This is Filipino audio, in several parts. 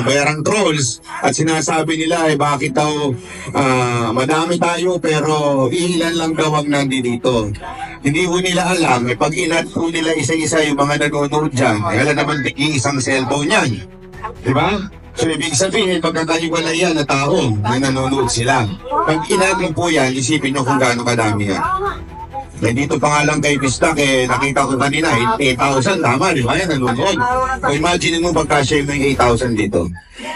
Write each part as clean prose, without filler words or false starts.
binabayarang trolls at sinasabi nila bakit daw madami tayo pero ilan lang daw ang nandito. Hindi ko nila alam, pag inat ko nila isa-isa yung mga nanonood dyan, wala naman isang cellphone yan. Diba? So, ibig sabihin, pagkakaiwala yan na tao na nanonood sila. Pag inat mo po yan, isipin nyo kung gaano kadami yan. Nandito pa nga lang kay Pistak, nakita ko kanina, 8,000, tama, di ba? Yan, nanonood. So, imagine mo pagka-share mo yung 8,000 dito.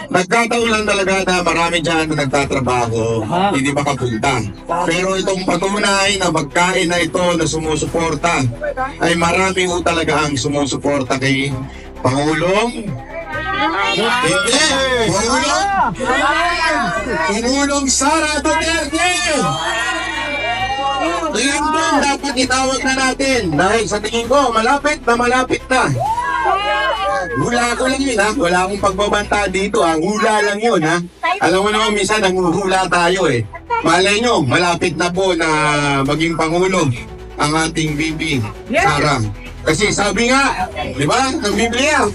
Nagkataon lang talaga na marami dyan na nagtatrabaho, hindi makapunta. Pero itong patunay na pagkain na ito na sumusuporta, ay marami po talaga ang sumusuporta kay Pangulong. Hindi! Pangulong Sara Duterte! Yan doon dapat itawag na natin dahil sa tingin ko malapit na. Hula ko lang yun ha, wala akong pagbabanta dito ha, hula lang yun ha. Alam mo naman minsan nanguhula tayo Malay nyo, malapit na po na maging Pangulo ang ating Bibi Sara. Kasi sabi nga, di ba, ng Biblia,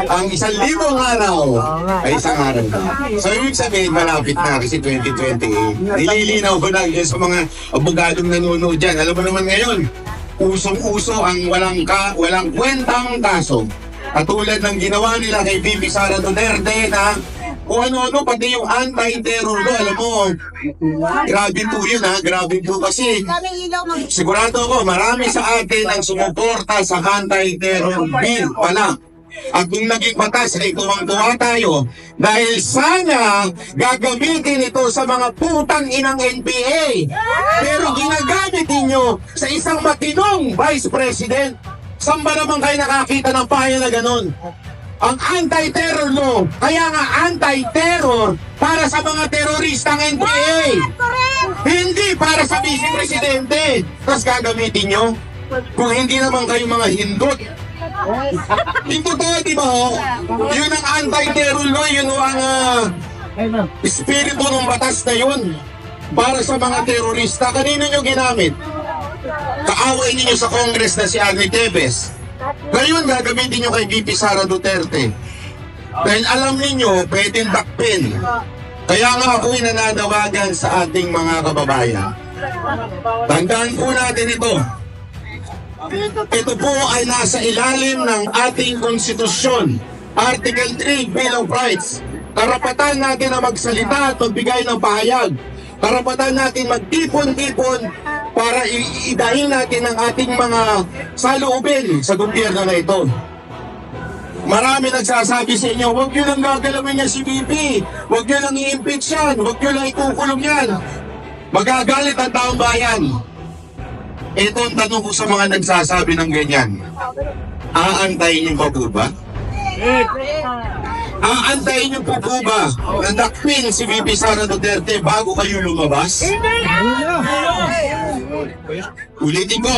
ang 1,000 araw ay isang araw na. So, ibig sabihin, malapit na kasi 2020. Nililinaw ko na yun sa mga abogadong nanonood dyan. Alam mo naman ngayon, usong-uso ang walang kwentang kaso. Katulad ng ginawa nila kay Bibi Sara Duterte na kung ano-ano, pati yung anti-terror law, alam mo, grabe po yun grabe po kasi sigurado ako, marami sa atin ang sumuporta sa anti-terror bill pala. At kung naging batas ay tuwang-tuwa tayo dahil sana gagamitin ito sa mga putang inang NPA. Pero ginagamit ninyo sa isang matinong Vice President. Saan ba naman kayo nakakita ng payo na ganon? Ang anti-terror law, kaya nga anti-terror para sa mga teroristang NPA. Hindi para sa Vice Presidente. Tapos gagamitin nyo? Kung hindi naman kayo mga hindot. Yung totoo, di ba Yun ang anti-terror law, yun ang espiritu ng batas na yun. Para sa mga terorista, kanino nyo ginamit? Kaaway ninyo sa Congress na si Agni Tevez. Ngayon gagamitin nyo kay VP Sara Duterte. Dahil alam ninyo, pwedeng dakpin. Kaya nga ako'y nananawagan sa ating mga kababayan. Tandaan po natin ito. Ito po ay nasa ilalim ng ating konstitusyon. Article 3, Bill of Rights. Karapatan natin na magsalita at magbigay ng pahayag. Karapatan natin magtipon-tipon para idahin natin ang ating mga saloobin sa gobyerno na ito. Marami nagsasabi sa inyo, huwag nyo lang gagalawin niya si VP, huwag nyo lang i-impeach yan, huwag nyo lang ikukulong yan. Magagalit ang taong bayan. Ito ang tanong ko sa mga nagsasabi ng ganyan. Aantayin niyo pa po ba? Aantayin niyo po ba na dakpin si VP Sara Duterte bago kayo lumabas? Ulitin ko.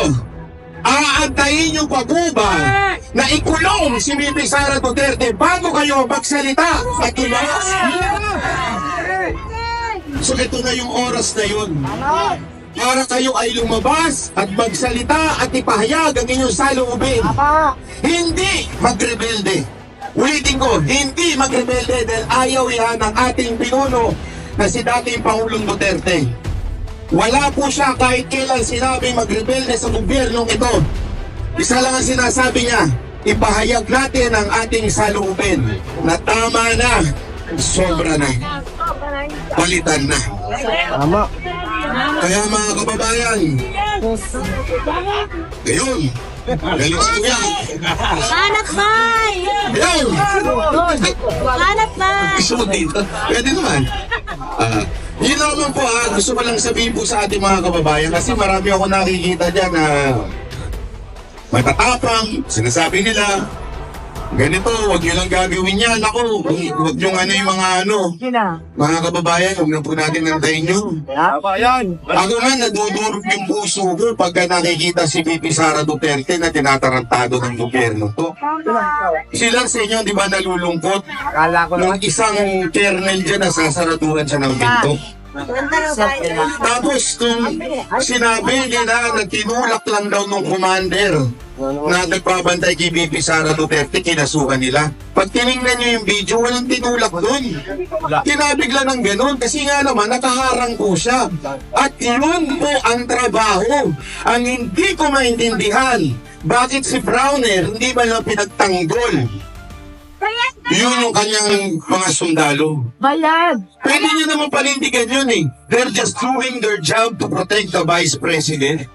Aantayin niyo pa ba na ikulong si VP Sara Duterte bago kayo magsalita at lumabas? So ito na yung oras na yun. Para kayo ay lumabas at magsalita at ipahayag ang inyong saloobin. Hindi magrebelde. Ulitin ko, hindi magrebelde dahil ayaw yan ng ating pinuno na si dating Pangulong Duterte. Wala po siya kahit kailan sinabing magrebelde sa gobyernong ito. Isa lang ang sinasabi niya, ipahayag natin ang ating saloobin na tama na, sobra na, palitan na. Tama. Kaya mga kababayan, ngayon, galing ko yan. Hanap bay! Ngayon! Hanap bay! Gusto mo dito? Pwede naman. Yun naman po gusto ko lang sabihin po sa ating mga kababayan kasi marami ako nakikita dyan na matatapang, sinasabi nila, ganito, huwag nyo lang gagawin yan. Ako, huwag nyo mga kababayan, huwag na po natin nantayin nyo. Ako nga, nadudurog yung puso ko pagka nakikita si VP Sara Duterte na tinatarantado ng gobyerno to. Sila sa inyo, di ba nalulungkot? Nung isang kernel dyan, nasasaratuhan siya ng pinto. Tapos kung sinabi nila na tinulak lang daw nung commander na nagpapantay kay BP Sara Duterte, kinasuhan nila. Pag tinignan nyo yung video, walang tinulak doon. Kinabigla ng ganun kasi nga naman nakaharang po siya. At yun po ang trabaho. Ang hindi ko maintindihan, bakit si Browner hindi ba lang pinagtanggol? Yun yung kanyang mga sundalo. Bayad. Pwede nyo naman panindigan yun eh. They're just doing their job to protect the Vice President.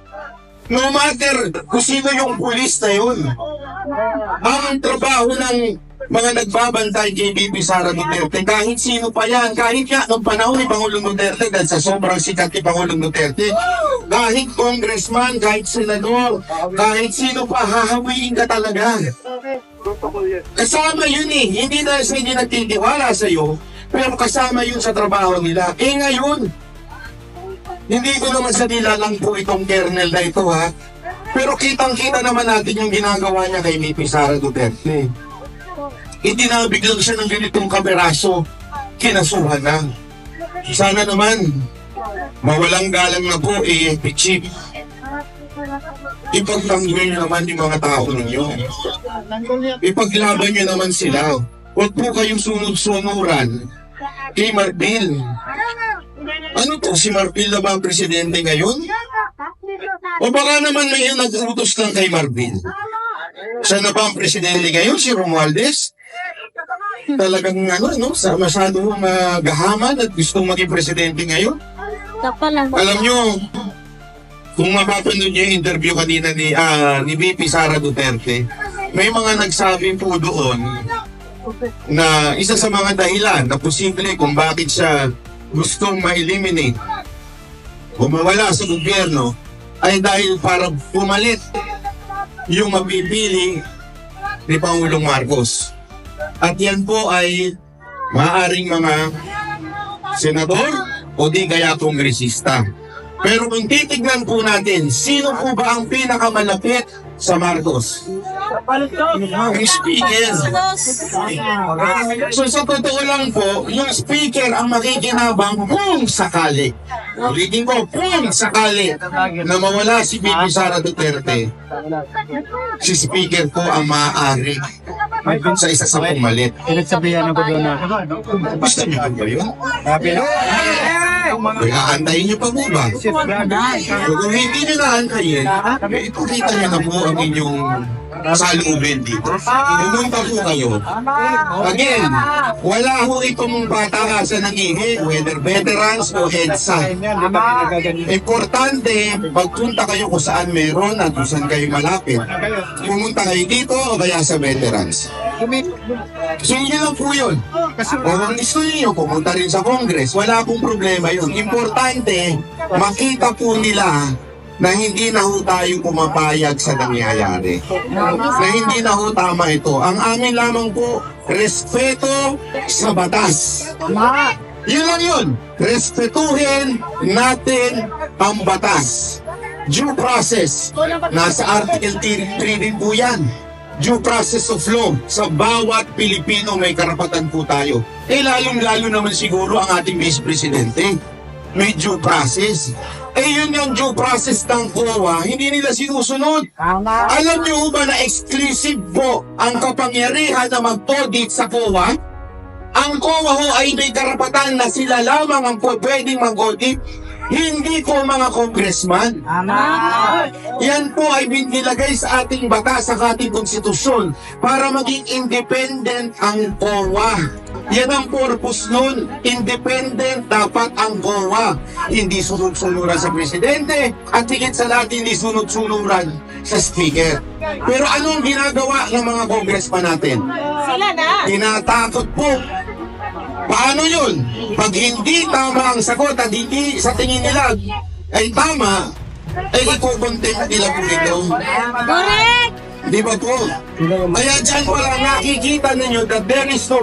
No matter kung sino yung pulis na yun. Ang trabaho ng mga nagbabantay kay BP Sara Duterte, kahit sino pa yan, kahit nga nung panahon ni Pangulong Duterte, dahil sa sobrang sikat ni Pangulong Duterte, kahit congressman, kahit senador, kahit sino pa, hahawiin ka talaga. Kasama yun eh, hindi dahil sa hindi nagtitiwala sa'yo, pero kasama yun sa trabaho nila. Eh ngayon, hindi ko naman sa nilalang po itong kernel na ito ha, pero kitang-kita naman natin yung ginagawa niya kay BP Sara Duterte. Itinabig lang siya ng ganitong kameraso, kinasuhan na. Sana naman, mawalang galang na po Chief. Ipagtanggol nyo naman yung mga tao ninyo. Ipaglaban nyo naman sila. Huwag po kayong sunod-sunuran kay Marbil. Ano to, si Marbil na ba ang presidente ngayon? O baka naman may nag-utos lang kay Marbil. Siya na ba ang presidente ngayon, si Romualdez? Talagang masyadong gahaman at gustong maging presidente ngayon. Alam nyo, kung mapapanood nyo yung interview kanina ni BP Sara Duterte, may mga nagsabi po doon na isa sa mga dahilan na posible kung bakit siya gustong ma-eliminate o mawala sa gobyerno ay dahil para pumalit yung mapipili ni Pangulong Marcos. At yan po ay maaaring mga senador o di kaya kongresista. Pero kung titignan po natin, sino po ba ang pinakamalapit sa Marcos? Ang speaker. So sa totoo lang po, yung speaker ang makikinabang kung sakali. Ulitin ko, kung sakali na mawala si BP Sara Duterte, si speaker po ang maaari sa isa sa pumalit. Pinagsabihan ng gobyerno. Gusto niyo ba yun? Aantayin niyo pa po ba? Kung hindi niyo naantayin, ipakita niyo na po ang inyong salubin dito. Pumunta po kayo. Again, wala ho itong patakasan ng ihi, whether veterans o EDSA. Importante, pagpunta kayo kung saan meron at kung saan kayo malapit. Pumunta kayo dito o kaya sa veterans. So yun lang po yun. Kung ang gusto niyo, pumunta rin sa Congress, wala pong problema yun. Importante, makita po nila na hindi na ho tayo pumapayag sa nangyayari. Na hindi na ho tama ito. Ang amin lamang po, respeto sa batas. Yun lang yun. Respetuhin natin ang batas. Due process. Nasa Article 3 din po yan. Due process of law. Sa bawat Pilipino may karapatan po tayo. Lalong-lalo naman siguro ang ating Vice Presidente. May due process. Yun yung due process ng COA, hindi nila sinusunod. Alam niyo ba na exclusive po ang kapangyarihan na mag-audit sa COA? Ang COA ho ay may karapatan na sila lamang ang pwedeng mag-audit, hindi po mga congressman. Yan po ay binilagay sa ating batas, sa ating konstitusyon, para maging independent ang COA. Yan ang purpose nun. Independent dapat ang COA. Hindi sunod-sunuran sa presidente at higit sa lahat hindi sunod-sunuran sa speaker. Pero anong ginagawa ng mga congressman natin? Sila na. Tinatakot po. Paano yun? Pag hindi tama ang sagot at hindi sa tingin nila ay tama, ay ikukontempt nila po ito. Correct. Di ba po? Kaya dyan pala nakikita ninyo that there is no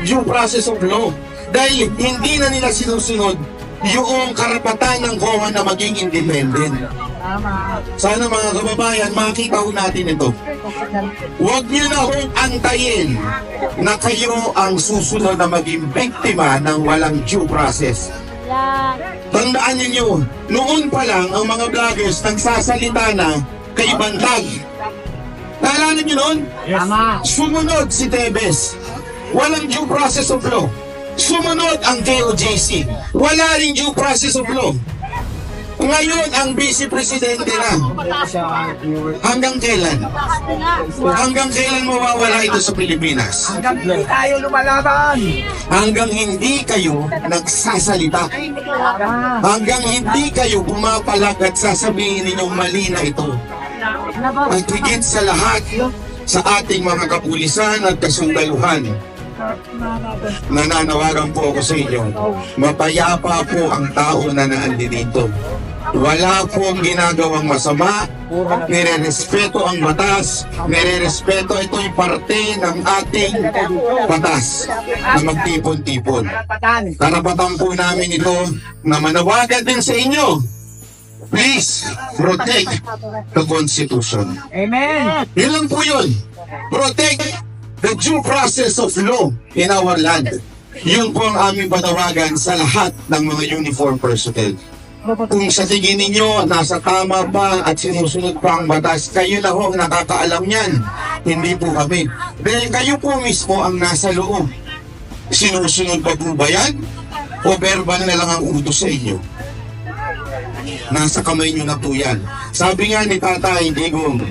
due process of law. Dahil hindi na nila sinusunod yung karapatan ng COA na maging independent. Sana mga kababayan, makita ho natin ito. Huwag niyo na hong antayin na kayo ang susunod na maging biktima ng walang due process. Tandaan ninyo, noon pa lang ang mga vloggers nagsasalita na kay Bantag. Naalala niyo noon? Sumunod si Tebes. Walang due process of law. Sumunod ang KOJC. Wala ring due process of law. Ngayon, ang Vice Presidente na. Hanggang kailan? Hanggang kailan mawawala ito sa Pilipinas? Hanggang hindi tayo lumalaban. Hanggang hindi kayo nagsasalita. Hanggang hindi kayo pumapalag at sasabihin ninyong mali na ito. At higit sa lahat, sa ating mga kapulisan at kasundaluhan, nananawagan po ako sa inyo, mapayapa po ang tao na naandito. Wala pong ginagawang masama, nire-respeto ang batas, nire-respeto ito'y parte ng ating batas na magtipon-tipon. Karapatan po namin ito na manawagan din sa inyo. Please, protect the Constitution. Amen. Yun lang po yun. Protect the due process of law in our land. Yun po ang aming panawagan sa lahat ng mga uniform personnel. Kung sa tingin ninyo, nasa tama ba at sinusunod pa ang batas, kayo na ho ang nakakaalam yan. Hindi po kami. Dahil kayo po mismo ang nasa loob. Sinusunod pa po ba yan? O verbal na lang ang utos sa inyo? Nasa kamay nyo na po yan. Sabi nga ni Tatay Digong,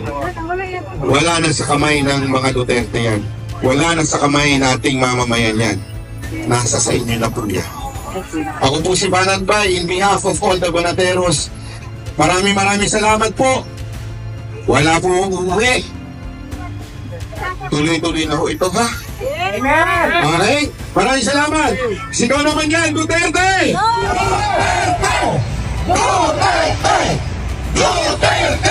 wala na sa kamay ng mga Duterte yan. Wala na sa kamay nating mamamayan yan. Nasa sa inyo na po yan. Ako po si Banat Bay, in behalf of all the Banateros, maraming salamat po. Wala po uuwi. Tuloy-tuloy na ho ito, ha? Amen. Okay? Maraming salamat. Sigaw naman yan, Duterte! Duterte! Duterte! Duterte!